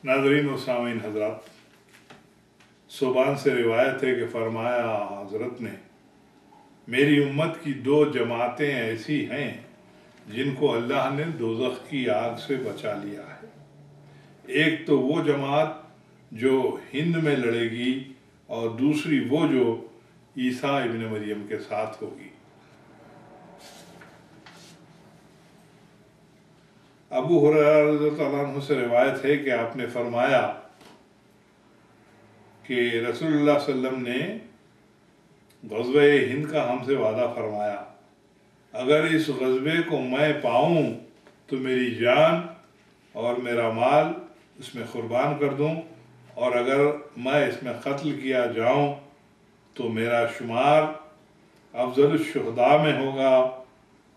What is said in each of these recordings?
नाज़रीन व सामीन हज़रात, सुबान से रिवायत है कि फरमाया हज़रत ने, मेरी उम्मत की दो जमातें ऐसी हैं जिनको अल्लाह ने दोज़ख की आग से बचा लिया है। एक तो वो जमात जो हिंद में लड़ेगी और दूसरी वो जो ईसा इब्न मरियम के साथ होगी। अबू हुरैरा रज़ियल्लाहु अन्हु से रिवायत है कि आपने फरमाया कि रसूलुल्लाह सल्लल्लाहु अलैहि वसल्लम ने ग़ज़वे हिंद का हमसे वादा फरमाया, अगर इस ग़ज़वे को मैं पाऊँ तो मेरी जान और मेरा माल इसमें क़ुर्बान कर दूँ, और अगर मैं इसमें क़त्ल किया जाऊँ तो मेरा शुमार अफ़ज़लुश शुहदा में होगा,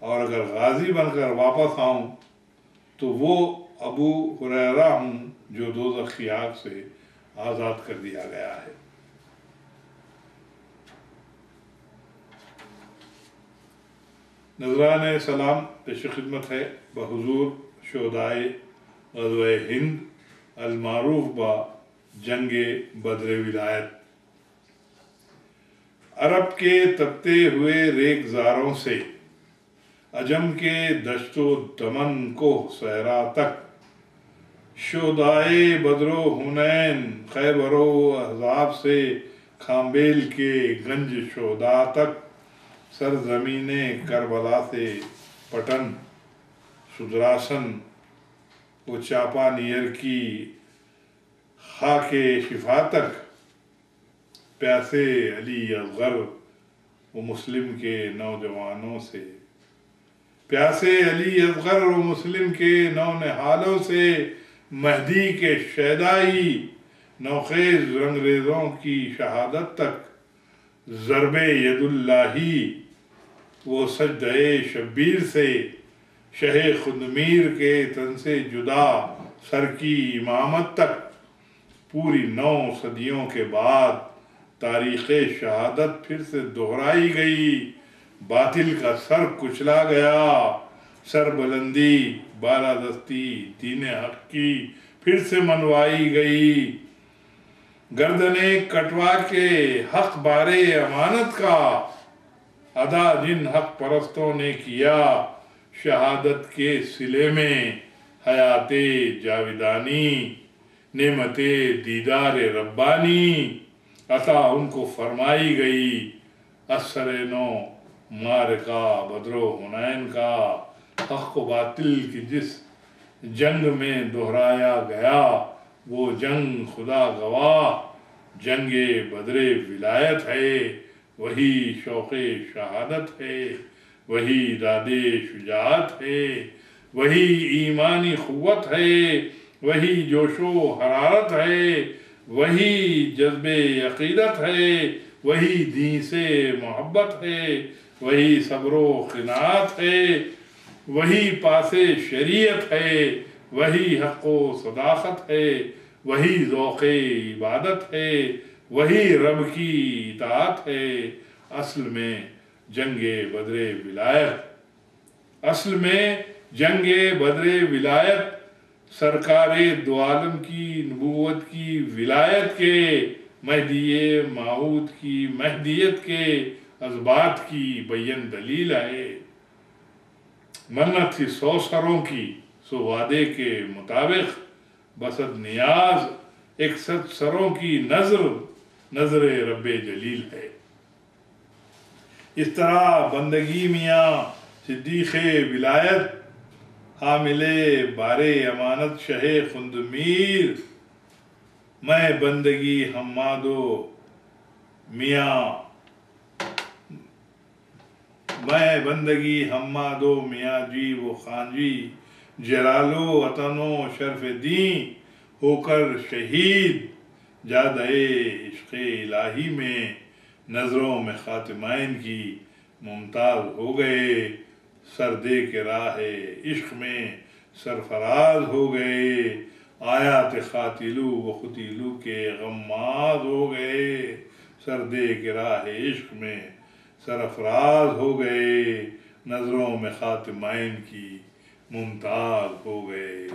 और अगर गाज़ी बनकर वापस आऊँ तो वो अबू हुरैरा हूँ जो दोज़ख की आग से आज़ाद कर दिया गया है। नज़राने सलाम पेश खिदमत है बहुज़ूर शुहदाए ग़ज़वे हिंद अलमारूफ ब जंगे बद्र विलायत। अरब के तपते हुए रेगज़ारों से अजम के दश्तो दमन को सहरा तक, शुहदाए बद्रो हुनैन खैबरो अहज़ाब से खांबेल के गंज शुहदा तक, सरज़मीने करबला से पटन सुदरासन वो चापा नियर की खाके शिफा तक, प्यासे अली असग़र वो मुस्लिम के नौजवानों से, प्यासे अली असग़र वो मुस्लिम के नौनिहालों से, महदी के शहदाई नौखेज़ रंगरेज़ों की शहादत तक, ज़रबे यदुल्लाही वो सजदे शब्बीर से, शहे खुदमीर के तन से जुदा सर की इमामत तक, पूरी 9 सदियों के बाद तारीख़े शहादत फिर से दोहराई गई, बातिल का सर कुचला गया, सर बुलंदी बालादस्ती दीन हक की फिर से मनवाई गई, गर्दने कटवा के हक बारे अमानत का अदा जिन हक परस्तों ने किया, शहादत के सिले में हयाते जाविदानी, नेमते दीदार रब्बानी अता उनको फरमाई गई, असरेनो मारका बद्रो हुनैन का, हक व बातिल की जिस जंग में दोहराया गया वो जंग खुदा गवाह जंगे बद्रे विलायत है, वही शौक़े शहादत है, वही दादे शुजाअत है, वही ईमानी क़ुव्वत है, वही जोशो हरारत है, वही जज्बे अक़ीदत है, वही दीन से मोहब्बत है, वही सब्रो क़िनाअत है, वही पासे शरीयत है, वही हक़्क़ो सदाक़त है, वही ज़ौक़े इबादत है, वही रब की इताअत है। असल में जंगे बद्रे विलायत, असल में जंगे बद्रे विलायत सरकारे दो आलम की नबूवत की विलायत के, महदिये माऊद की महदियत के अज़बात की बय्यन दलील है। मन्नत थी 100 सरों की सो वादे के मुताबिक, बसद नियाज 61 सरों की नज़र रब्बे जलील है। इस तरह बंदगी मियाँ सिद्दीक़े विलायत, हामिले बारे अमानत शहे खुंदमीर, मैं बंदगी हम्मादो मियाँ जी वो खांजी, जलालो वतनो शर्फ दी होकर शहीद, जादे इश्क़े इलाही में नज़रों में ख़ातिमाइन की मुमताज़ हो गए, सरदे के राहे इश्क़ में सरफराज हो गए, आयात ख़ातिलू व ख़ुतीलू के गम्माज़ हो गए, सरदे के राहे इश्क़ में सरफराज हो गए, नज़रों में ख़ातिमाइन की मुमताज़ हो गए।